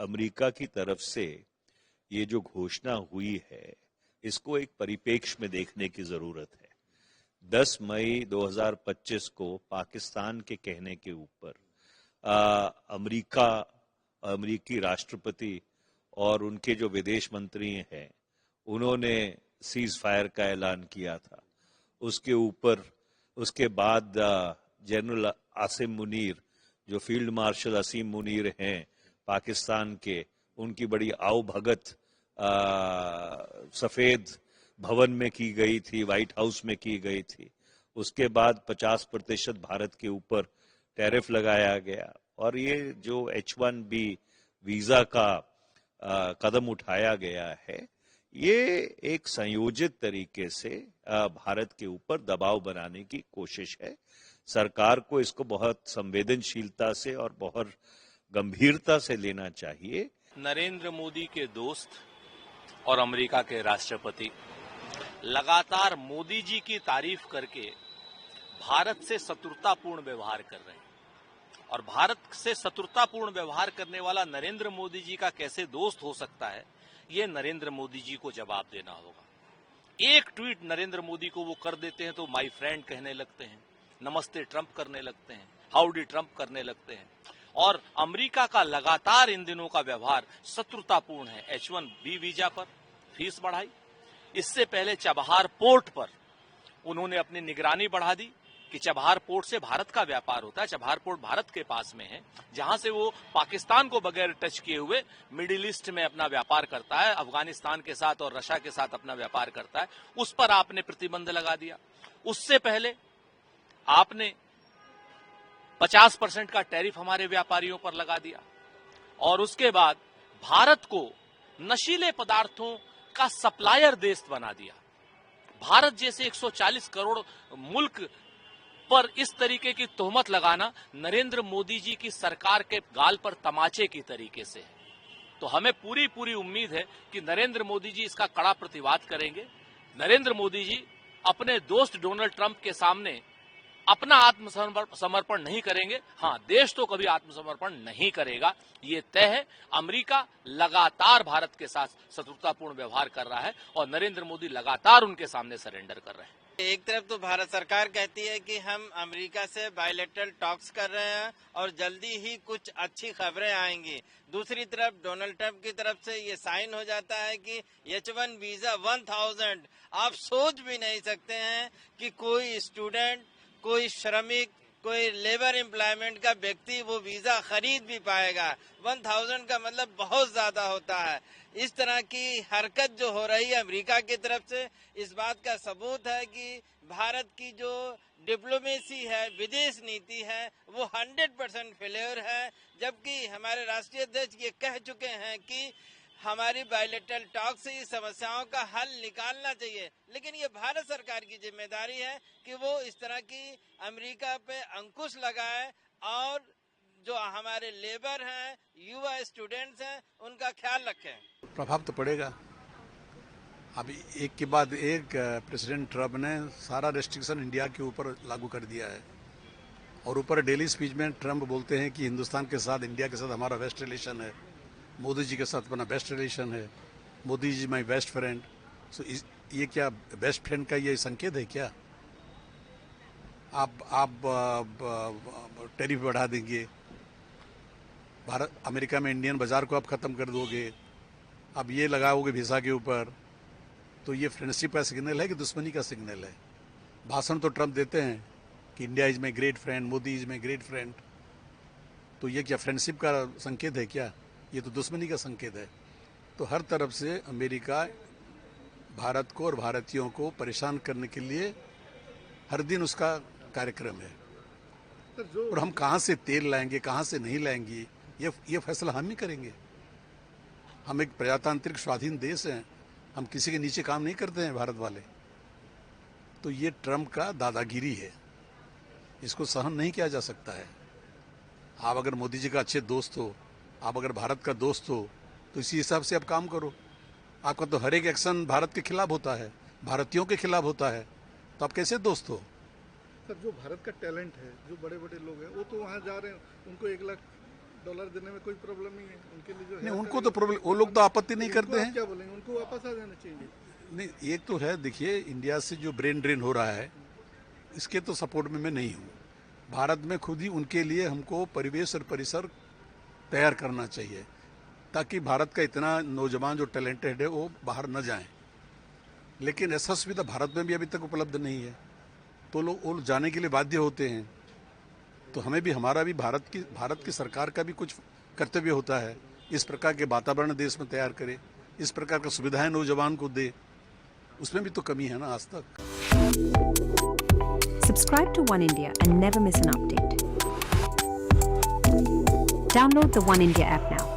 America की तरफ से ये जो घोषणा हुई है, इसको एक परिप्रेक्ष्य में देखने की जरूरत है। 10 मई 2025 को पाकिस्तान के कहने के ऊपर अमेरिकी राष्ट्रपति और उनके जो विदेश मंत्री हैं, उन्होंने सीज फायर का ऐलान किया था। उसके बाद जनरल आसिम मुनीर, जो फील्ड मार्शल असीम मुनीर हैं पाकिस्तान के, उनकी बड़ी आवभगत सफेद भवन में की गई थी, व्हाइट हाउस में की गई थी। उसके बाद 50% भारत के ऊपर टैरिफ लगाया गया और ये जो H1B वीजा का कदम उठाया गया है, ये एक संयोजित तरीके से भारत के ऊपर दबाव बनाने की कोशिश है। सरकार को इसको बहुत संवेदनशीलता से और बहुत गंभीरता से लेना चाहिए। नरेंद्र मोदी के दोस्त और अमेरिका के राष्ट्रपति लगातार मोदी जी की तारीफ करके भारत से शत्रुतापूर्ण व्यवहार कर रहे हैं और भारत से शत्रुतापूर्ण व्यवहार करने वाला नरेंद्र मोदी जी का कैसे दोस्त हो सकता है, ये नरेंद्र मोदी जी को जवाब देना होगा। एक ट्वीट नरेंद्र मोदी को वो कर देते हैं तो माय फ्रेंड कहने लगते हैं, नमस्ते ट्रंप करने लगते हैं, हाउडी ट्रंप करने लगते हैं और अमेरिका का लगातार इन दिनों का व्यवहार शत्रुतापूर्ण है। H1B वीजा पर फीस बढ़ाई, इससे पहले चबहार पोर्ट पर उन्होंने अपनी निगरानी बढ़ा दी कि चबहार पोर्ट से भारत का व्यापार होता है। चबहार पोर्ट भारत के पास में है, जहां से वो पाकिस्तान को बगैर टच किए हुए मिडिल ईस्ट में अपना व्यापार करता है, अफगानिस्तान के साथ और रशिया के साथ अपना व्यापार करता है। उस पर आपने प्रतिबंध लगा दिया। उससे पहले आपने 50% का टैरिफ हमारे व्यापारियों पर लगा दिया और उसके बाद भारत को नशीले पदार्थों का सप्लायर देश बना दिया। भारत जैसे 140 करोड़ मुल्क पर इस तरीके की तोहमत लगाना नरेंद्र मोदी जी की सरकार के गाल पर तमाचे की तरीके से है। तो हमें पूरी उम्मीद है कि नरेंद्र मोदी जी इसका कड़ा प्रतिवाद करेंगे। नरेंद्र मोदी जी अपने दोस्त डोनाल्ड ट्रंप के सामने अपना आत्मसमर्पण नहीं करेंगे। हाँ, देश तो कभी आत्मसमर्पण नहीं करेगा, ये तय है। अमेरिका लगातार भारत के साथ शत्रुतापूर्ण व्यवहार कर रहा है और नरेंद्र मोदी लगातार उनके सामने सरेंडर कर रहे हैं। एक तरफ तो भारत सरकार कहती है कि हम अमेरिका से बायलैटरल टॉक्स कर रहे हैं और जल्दी ही कुछ अच्छी खबरें आएंगी। दूसरी तरफ डोनाल्ड ट्रंप की तरफ से ये साइन हो जाता है कि H1 वीजा 1000। आप सोच भी नहीं सकते हैं कि कोई स्टूडेंट, कोई श्रमिक, कोई लेबर एम्प्लॉयमेंट का व्यक्ति वो वीजा खरीद भी पाएगा। 1000 का मतलब बहुत ज्यादा होता है। इस तरह की हरकत जो हो रही है अमेरिका की तरफ से, इस बात का सबूत है कि भारत की जो डिप्लोमेसी है, विदेश नीति है, वो 100% फेल्योर है। जबकि हमारे राष्ट्रीय अध्यक्ष ये कह चुके हैं कि हमारी बायलैटरल टॉक से इस समस्याओं का हल निकालना चाहिए, लेकिन ये भारत सरकार की जिम्मेदारी है कि वो इस तरह की अमेरिका पे अंकुश लगाए और जो हमारे लेबर हैं, युवा स्टूडेंट्स हैं, उनका ख्याल रखें। प्रभाव तो पड़ेगा। अभी एक के बाद एक प्रेसिडेंट ट्रंप ने सारा रेस्ट्रिक्शन इंडिया के ऊपर लागू कर दिया है और ऊपर डेली स्पीच में ट्रंप बोलते हैं कि हिंदुस्तान के साथ, इंडिया के साथ हमारा बेस्ट रिलेशन है, मोदी जी के साथ अपना बेस्ट रिलेशन है, Modi ji my best friend. सो ये क्या बेस्ट फ्रेंड का ये संकेत है क्या? आप टैरिफ बढ़ा देंगे, भारत अमेरिका में इंडियन बाजार को आप खत्म कर दोगे, अब ये लगाओगे वीजा के ऊपर, तो ये फ्रेंडशिप का सिग्नल है कि दुश्मनी का सिग्नल है? भाषण तो ट्रंप देते हैं कि India is my great friend, Modi is my great friend, तो ये क्या फ्रेंडशिप का संकेत है क्या? ये तो दुश्मनी का संकेत है। तो हर तरफ से अमेरिका भारत को और भारतीयों को परेशान करने के लिए हर दिन उसका कार्यक्रम है। और हम कहाँ से तेल लाएंगे, कहाँ से नहीं लाएंगे, ये फैसला हम ही करेंगे। हम एक प्रजातांत्रिक स्वाधीन देश हैं, हम किसी के नीचे काम नहीं करते हैं भारत वाले। तो ये ट्रंप का दादागिरी है, इसको सहन नहीं किया जा सकता है। आप अगर मोदी जी का अच्छे दोस्त हो, आप अगर भारत का दोस्त हो, तो इसी हिसाब से आप काम करो। आपका तो हर एक एक्शन भारत के खिलाफ होता है, भारतीयों के खिलाफ होता है, तो आप कैसे दोस्त हो? सर, जो भारत का टैलेंट है, जो बड़े बड़े लोग हैं, वो तो वहाँ जा रहे हैं, उनको 1 लाख डॉलर देने में कोई प्रॉब्लम नहीं है उनके लिए जो है। नहीं, उनको तो प्रॉब्लम, वो लोग तो आपत्ति नहीं करते हैं। क्या बोलेंगे, उनको वापस आ जाना चाहिए। नहीं, एक तो है, देखिए इंडिया से जो ब्रेन ड्रेन हो रहा है इसके तो सपोर्ट में मैं नहीं हूँ। भारत में खुद ही उनके लिए हमको परिवेश और परिसर तैयार करना चाहिए ताकि भारत का इतना नौजवान जो टैलेंटेड है वो बाहर न जाएं। लेकिन ऐसा सुविधा भारत में भी अभी तक उपलब्ध नहीं है, तो लोग वो जाने के लिए बाध्य होते हैं। तो हमें भी, हमारा भी भारत की सरकार का भी कुछ कर्तव्य होता है, इस प्रकार के वातावरण देश में तैयार करे, इस प्रकार की सुविधाएं नौजवान को दे। उसमें भी तो कमी है ना आज तक। Subscribe to One India and never miss an update. Download the One India app now.